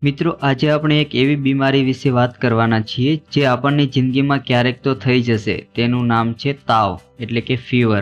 મિત્રો આજે આપણે એક એવી બીમારી વિશે વાત કરવાના છીએ જે આપણની જિંદગીમાં ક્યારેક તો થઈ જશે। તેનું નામ છે તાવ એટલે કે ફીવર।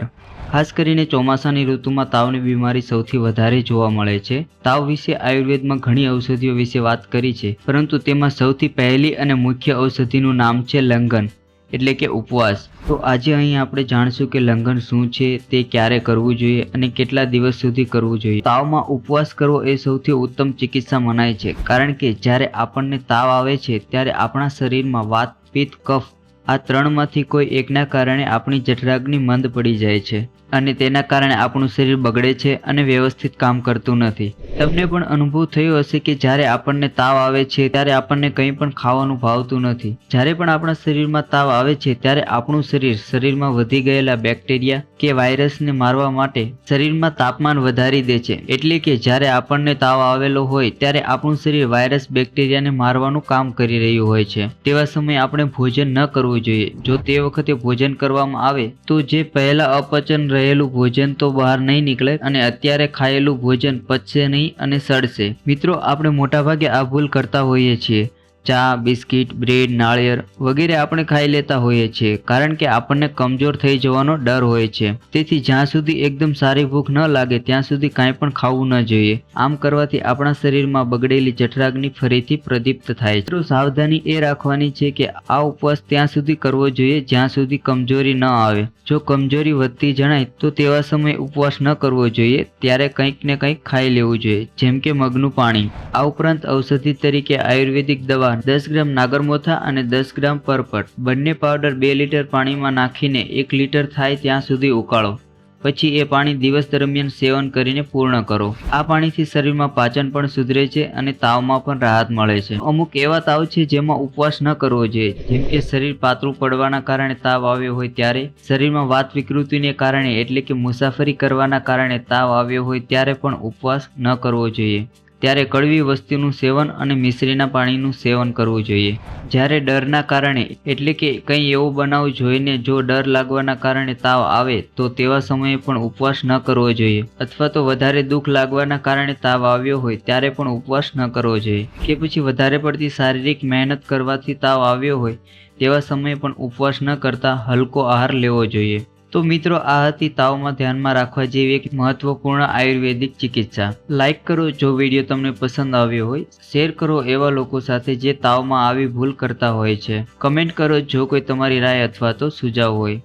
ખાસ કરીને ચોમાસાની ઋતુમાં તાવની બીમારી સૌથી વધારે જોવા મળે છે। તાવ વિશે આયુર્વેદમાં ઘણી ઔષધિઓ વિશે વાત કરી છે, પરંતુ તેમાં સૌથી પહેલી અને મુખ્ય ઔષધિનું નામ છે લંઘન એટલે કે ઉપવાસ। તો આજે અહીં આપણે જાણશું કે લંઘન શું છે, તે ક્યારે કરવું જોઈએ અને કેટલા દિવસ સુધી કરવું જોઈએ। તાવમાં ઉપવાસ કરવો એ સૌથી ઉત્તમ ચિકિત્સા મનાય છે, કારણ કે જ્યારે આપણને તાવ આવે છે ત્યારે આપણા શરીરમાં વાત, પિત્ત, કફ આ ત્રણમાંથી કોઈ એકના કારણે આપણી જઠરાગ્નિ મંદ પડી જાય છે અને તેના કારણે આપણું શરીર બગડે છે અને વ્યવસ્થિત કામ કરતું નથી। તમને પણ અનુભવ થયો હશે કે જ્યારે આપણને તાવ આવે છે ત્યારે આપણને કંઈ પણ ખાવાનું ભાવતું નથી। જ્યારે પણ આપણા શરીરમાં તાવ આવે છે ત્યારે આપણું શરીરમાં વધી ગયેલા બેક્ટેરિયા કે વાયરસને મારવા માટે શરીરમાં તાપમાન વધારી દે છે। એટલે કે જ્યારે આપણને તાવ આવેલો હોય ત્યારે આપણું શરીર વાયરસ, બેક્ટેરિયાને મારવાનું કામ કરી રહ્યું હોય છે। તેવા સમયે આપણે ભોજન ન કરવું જોઈએ। જો તે વખતે ભોજન કરવામાં આવે તો જે પહેલા અપચન રહેલું ભોજન તો બહાર નહીં નીકળે અને અત્યારે ખાયેલું ભોજન પચશે નહીં અને સડશે। મિત્રો, આપણે મોટાભાગે આ ભૂલ કરતા હોઈએ છીએ। ચા, બિસ્કિટ, બ્રેડ, નાળિયેર વગેરે આપણે ખાઈ લેતા હોઈએ છીએ, કારણ કે આપણને કમજોર થઈ જવાનો ડર હોય છે। તેથી જ્યાં સુધી એકદમ સારી ભૂખ ન લાગે ત્યાં સુધી કાંઈ પણ ખાવું ન જોઈએ। આમ કરવાથી આપણા શરીરમાં બગડેલી જઠરાગ્નિ ફરીથી પ્રદીપ્ત થાય છે। તો સાવધાની એ રાખવાની છે કે આ ઉપવાસ ત્યાં સુધી કરવો જોઈએ જ્યાં સુધી કમજોરી ન આવે। જો કમજોરી વધતી જણાય તો તેવા સમયે ઉપવાસ ન કરવો જોઈએ, ત્યારે કંઈક ને કંઈક ખાઈ લેવું જોઈએ, જેમ કે મગનું પાણી। આ ઉપરાંત ઔષધિ તરીકે આયુર્વેદિક દવા 10 ગ્રામ નાગરમોથા અને 10 ગ્રામ પરપટ બંને પાવડર 2 લીટર પાણીમાં નાખીને 1 લીટર થાય ત્યાં સુધી ઉકાળો। પછી એ પાણી દિવસ દરમિયાન સેવન કરીને પૂર્ણ કરો। આ પાણીથી શરીરમાં પાચન પણ સુધરે છે અને તાવમાં પણ રાહત મળે છે। અમુક એવા તાવ છે જેમાં ઉપવાસ ન કરવો જોઈએ, જેમ કે શરીર પાતળું પડવાના કારણે તાવ આવ્યો હોય ત્યારે, શરીરમાં વાત વિકૃતિને કારણે એટલે કે મુસાફરી કરવાના કારણે તાવ આવ્યો હોય ત્યારે પણ ઉપવાસ ન કરવો જોઈએ। ત્યારે કડવી વસ્તુનું સેવન અને મિશ્રીના પાણીનું સેવન કરવું જોઈએ। જ્યારે ડરના કારણે એટલે કે કંઈ એવો બનાવ જોઈને જો ડર લાગવાના કારણે તાવ આવે તો તેવા સમયે પણ ઉપવાસ ન કરવો જોઈએ, અથવા તો વધારે દુઃખ લાગવાના કારણે તાવ આવ્યો હોય ત્યારે પણ ઉપવાસ ન કરવો જોઈએ, કે પછી વધારે પડતી શારીરિક મહેનત કરવાથી તાવ આવ્યો હોય તેવા સમયે પણ ઉપવાસ ન કરતા હલકો આહાર લેવો જોઈએ। તો મિત્રો, આ હતી તાવમાં ધ્યાનમાં રાખવા જેવી એક મહત્વપૂર્ણ આયુર્વેદિક ચિકિત્સા। લાઈક કરો જો વિડીયો તમને પસંદ આવ્યો હોય, શેર કરો એવા લોકો સાથે જે તાવમાં આવી ભૂલ કરતા હોય છે, કમેન્ટ કરો જો કોઈ તમારી રાય અથવા તો સુઝાવ હોય।